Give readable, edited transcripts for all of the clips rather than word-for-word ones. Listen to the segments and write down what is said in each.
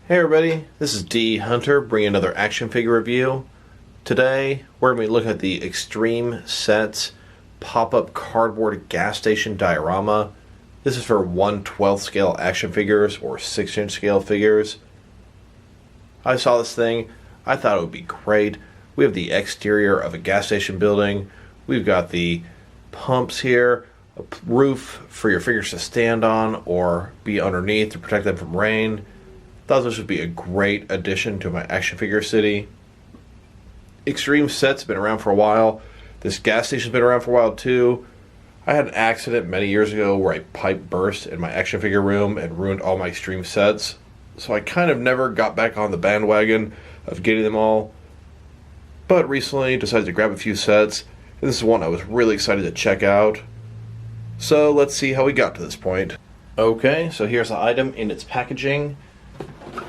Hey everybody, this is D Hunter bringing another action figure review. Today we're going to be looking at the Extreme Sets pop-up cardboard gas station diorama. This is for 1/12 scale action figures or 6-inch scale figures. I saw this thing, I thought it would be great. We have the exterior of a gas station building. We've got the pumps here, a roof for your figures to stand on or be underneath to protect them from rain. Thought this would be a great addition to my action figure city. Extreme Sets have been around for a while. This gas station's been around for a while too. I had an accident many years ago where a pipe burst in my action figure room and ruined all my Extreme Sets. So I kind of never got back on the bandwagon of getting them all. But recently decided to grab a few sets. And this is one I was really excited to check out. So let's see how we got to this point. Okay, so here's the item in its packaging.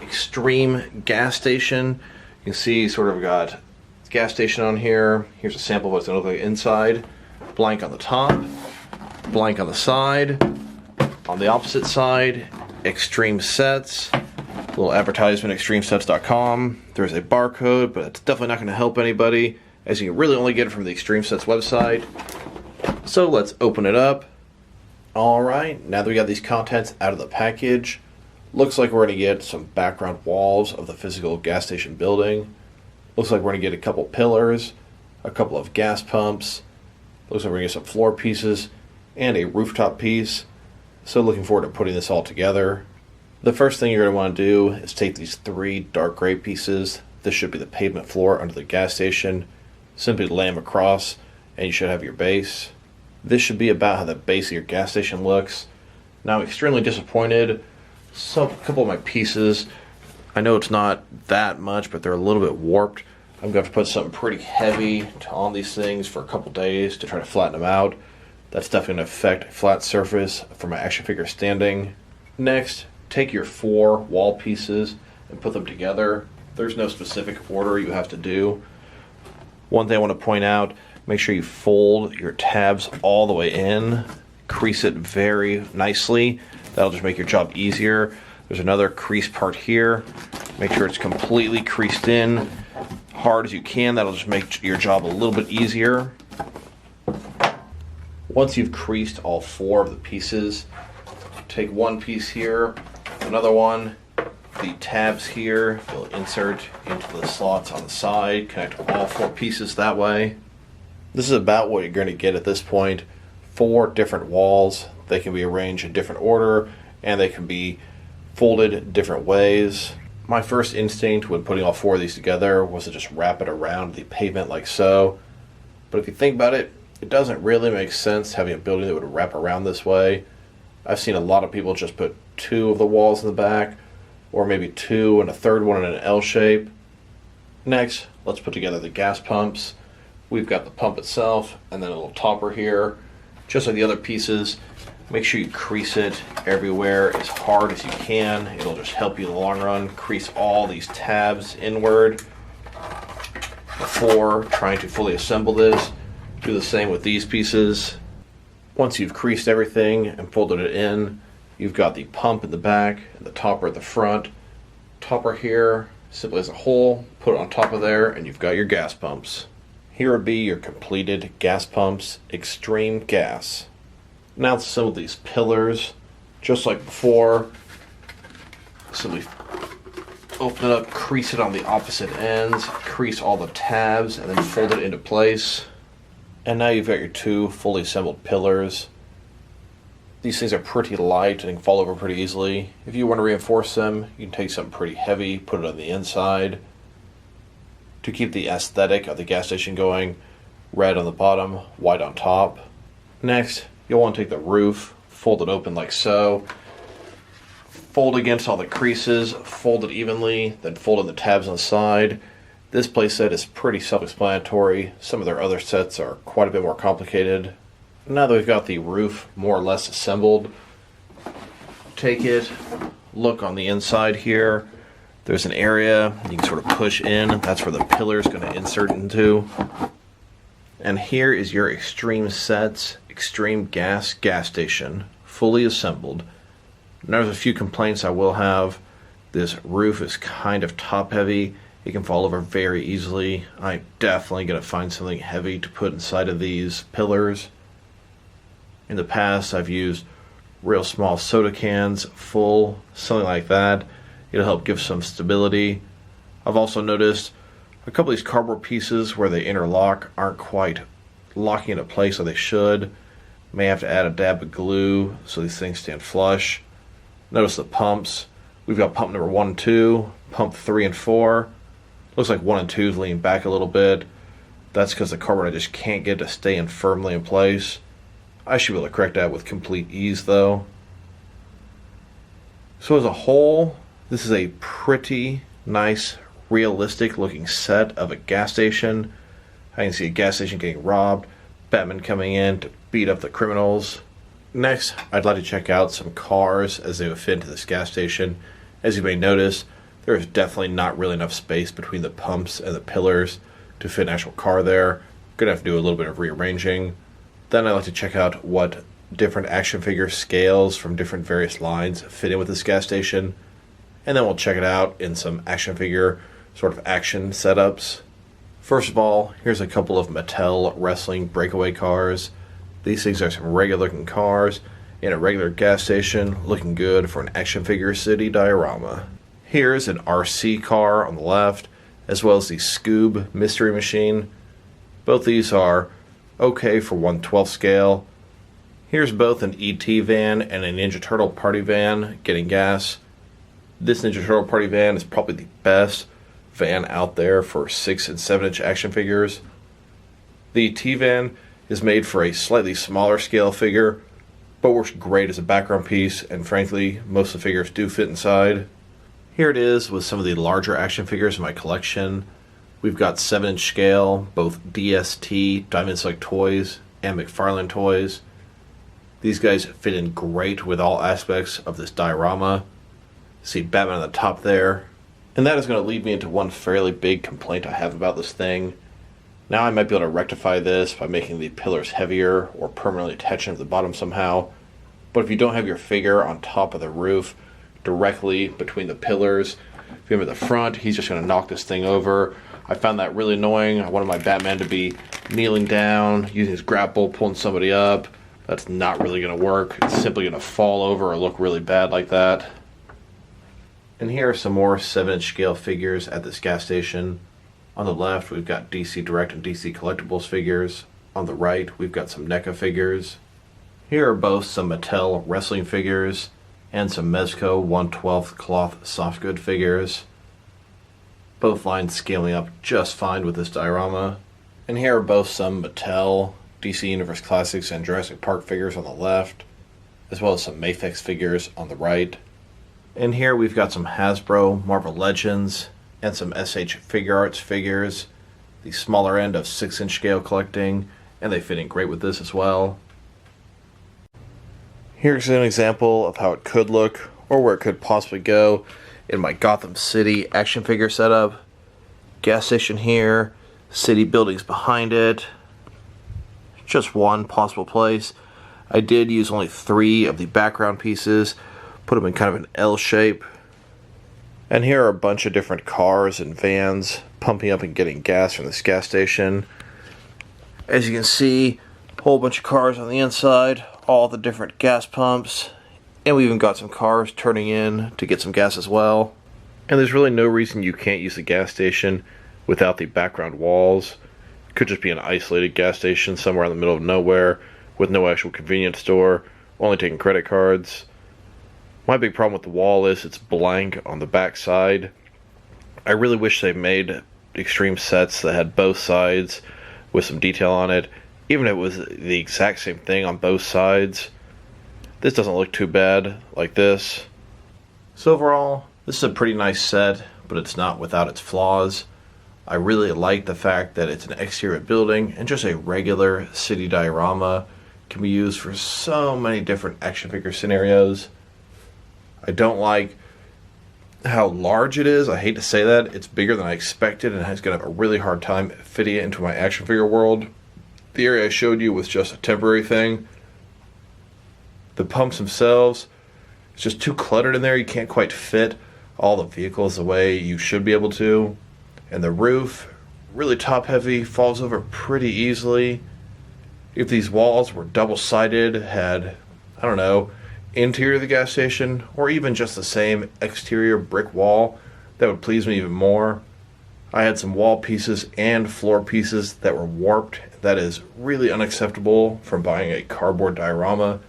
Extreme gas station. You can see sort of got gas station on here. Here's a sample of what it's going to look like inside. Blank on the top, blank on the side. On the opposite side, Extreme Sets. Little advertisement, extremesets.com. There's a barcode, but it's definitely not going to help anybody, as you can really only get it from the Extreme Sets website. So let's open it up. Alright, now that we got these contents out of the package, looks like we're going to get some background walls of the physical gas station building. Looks like we're going to get a couple pillars, a couple of gas pumps. Looks like we're going to get some floor pieces and a rooftop piece. So looking forward to putting this all together. The first thing you're going to want to do is take these 3 dark gray pieces. This should be the pavement floor under the gas station. Simply lay them across and you should have your base. This should be about how the base of your gas station looks. Now I'm extremely disappointed. So a couple of my pieces, I know it's not that much, but they're a little bit warped. I'm going to have to put something pretty heavy on these things for a couple days to try to flatten them out. That's definitely going to affect a flat surface for my action figure standing. Next, take your 4 wall pieces and put them together. There's no specific order you have to do. One thing I want to point out, make sure you fold your tabs all the way in. Crease it very nicely. That'll just make your job easier. There's another crease part here. Make sure it's completely creased in, hard as you can. That'll just make your job a little bit easier. Once you've creased all 4 of the pieces, take one piece here, another one, the tabs here, you'll insert into the slots on the side, connect all 4 pieces that way. This is about what you're going to get at this point. 4 different walls. They can be arranged in different order and they can be folded different ways. My first instinct when putting all 4 of these together was to just wrap it around the pavement like so. But if you think about it, it doesn't really make sense having a building that would wrap around this way. I've seen a lot of people just put 2 of the walls in the back, or maybe 2 and a third one in an L shape. Next, let's put together the gas pumps. We've got the pump itself and then a little topper here. Just like the other pieces, make sure you crease it everywhere as hard as you can. It'll just help you in the long run. Crease all these tabs inward before trying to fully assemble this. Do the same with these pieces. Once you've creased everything and folded it in, you've got the pump in the back and the topper at the front. Topper here simply has a hole, put it on top of there, and you've got your gas pumps. Here would be your completed gas pumps, Extreme Gas. Now to assemble these pillars, just like before. Simply open it up, crease it on the opposite ends, crease all the tabs, and then fold it into place. And now you've got your 2 fully assembled pillars. These things are pretty light and can fall over pretty easily. If you want to reinforce them, you can take something pretty heavy, put it on the inside. To keep the aesthetic of the gas station going, red on the bottom, white on top. Next, you'll want to take the roof, fold it open like so. Fold against all the creases, fold it evenly, then fold in the tabs on the side. This playset is pretty self-explanatory. Some of their other sets are quite a bit more complicated. Now that we've got the roof more or less assembled, take it, look on the inside here. There's an area you can sort of push in. That's where the pillar is going to insert into. And here is your Extreme Sets Extreme Gas station, fully assembled. Now there's a few complaints I will have. This roof is kind of top heavy. It can fall over very easily. I'm definitely going to find something heavy to put inside of these pillars. In the past, I've used real small soda cans, full, something like that. It'll help give some stability. I've also noticed a couple of these cardboard pieces where they interlock aren't quite locking into place like they should. May have to add a dab of glue so these things stand flush. Notice the pumps. We've got pump number 1 and 2, pump 3 and 4. Looks like 1 and 2 is leaning back a little bit. That's because the cardboard I just can't get to stay in firmly in place. I should be able to correct that with complete ease though. So as a whole, this is a pretty nice, realistic looking set of a gas station. I can see a gas station getting robbed, Batman coming in to beat up the criminals. Next, I'd like to check out some cars as they would fit into this gas station. As you may notice, there is definitely not really enough space between the pumps and the pillars to fit an actual car there. Gonna have to do a little bit of rearranging. Then I'd like to check out what different action figure scales from different various lines fit in with this gas station. And then we'll check it out in some action figure sort of action setups. First of all, here's a couple of Mattel wrestling breakaway cars. These things are some regular looking cars in a regular gas station, looking good for an action figure city diorama. Here's an RC car on the left, as well as the Scoob mystery machine. Both these are okay for 1/12 scale. Here's both an ET van and a Ninja Turtle party van getting gas. This Ninja Turtle party van is probably the best van out there for 6 and 7 inch action figures. The ET van is made for a slightly smaller scale figure, but works great as a background piece, and frankly, most of the figures do fit inside. Here it is with some of the larger action figures in my collection. We've got 7 inch scale, both DST, Diamond Select Toys, and McFarlane Toys. These guys fit in great with all aspects of this diorama. See Batman on the top there. And that is going to lead me into one fairly big complaint I have about this thing. Now I might be able to rectify this by making the pillars heavier or permanently attaching to the bottom somehow. But if you don't have your figure on top of the roof directly between the pillars, if you have him at the front, he's just going to knock this thing over. I found that really annoying. I wanted my Batman to be kneeling down, using his grapple, pulling somebody up. That's not really going to work. It's simply going to fall over or look really bad like that. And here are some more 7 inch scale figures at this gas station. On the left, we've got DC Direct and DC Collectibles figures. On the right, we've got some NECA figures. Here are both some Mattel wrestling figures and some Mezco 1/12 cloth soft good figures. Both lines scaling up just fine with this diorama. And here are both some Mattel, DC Universe Classics, and Jurassic Park figures on the left, as well as some Mafex figures on the right. And here we've got some Hasbro Marvel Legends and some SH Figure Arts figures, the smaller end of 6 inch scale collecting, and they fit in great with this as well. Here's an example of how it could look, or where it could possibly go, in my Gotham City action figure setup. Gas station here, city buildings behind it. Just one possible place. I did use only 3 of the background pieces, put them in kind of an L shape. And here are a bunch of different cars and vans pumping up and getting gas from this gas station. As you can see, a whole bunch of cars on the inside, all the different gas pumps, and we even got some cars turning in to get some gas as well. And there's really no reason you can't use the gas station without the background walls. It could just be an isolated gas station somewhere in the middle of nowhere with no actual convenience store, only taking credit cards. My big problem with the wall is it's blank on the back side. I really wish they made extreme sets that had both sides with some detail on it, even if it was the exact same thing on both sides. This doesn't look too bad like this. So overall, this is a pretty nice set, but it's not without its flaws. I really like the fact that it's an exterior building and just a regular city diorama can be used for so many different action figure scenarios. I don't like how large it is. I hate to say that. It's bigger than I expected and it's going to have a really hard time fitting it into my action figure world. The area I showed you was just a temporary thing. The pumps themselves, it's just too cluttered in there. You can't quite fit all the vehicles the way you should be able to. And the roof, really top heavy, falls over pretty easily. If these walls were double-sided, had, I don't know, interior of the gas station, or even just the same exterior brick wall, that would please me even more. I had some wall pieces and floor pieces that were warped. That is really unacceptable from buying a cardboard diorama.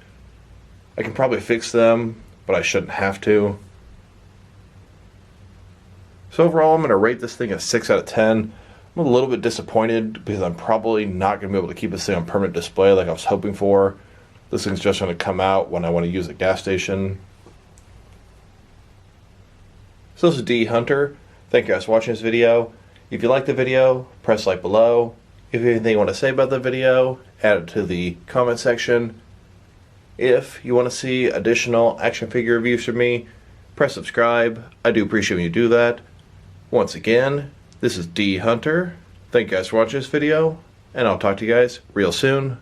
I can probably fix them, but I shouldn't have to. So overall, I'm going to rate this thing a 6 out of 10. I'm a little bit disappointed because I'm probably not going to be able to keep this thing on permanent display like I was hoping for. This thing's just going to come out when I want to use a gas station. So this is D Hunter. Thank you guys for watching this video. If you like the video, press like below. If you have anything you want to say about the video, add it to the comment section. If you want to see additional action figure reviews from me, press subscribe. I do appreciate when you do that. Once again, this is D Hunter. Thank you guys for watching this video, and I'll talk to you guys real soon.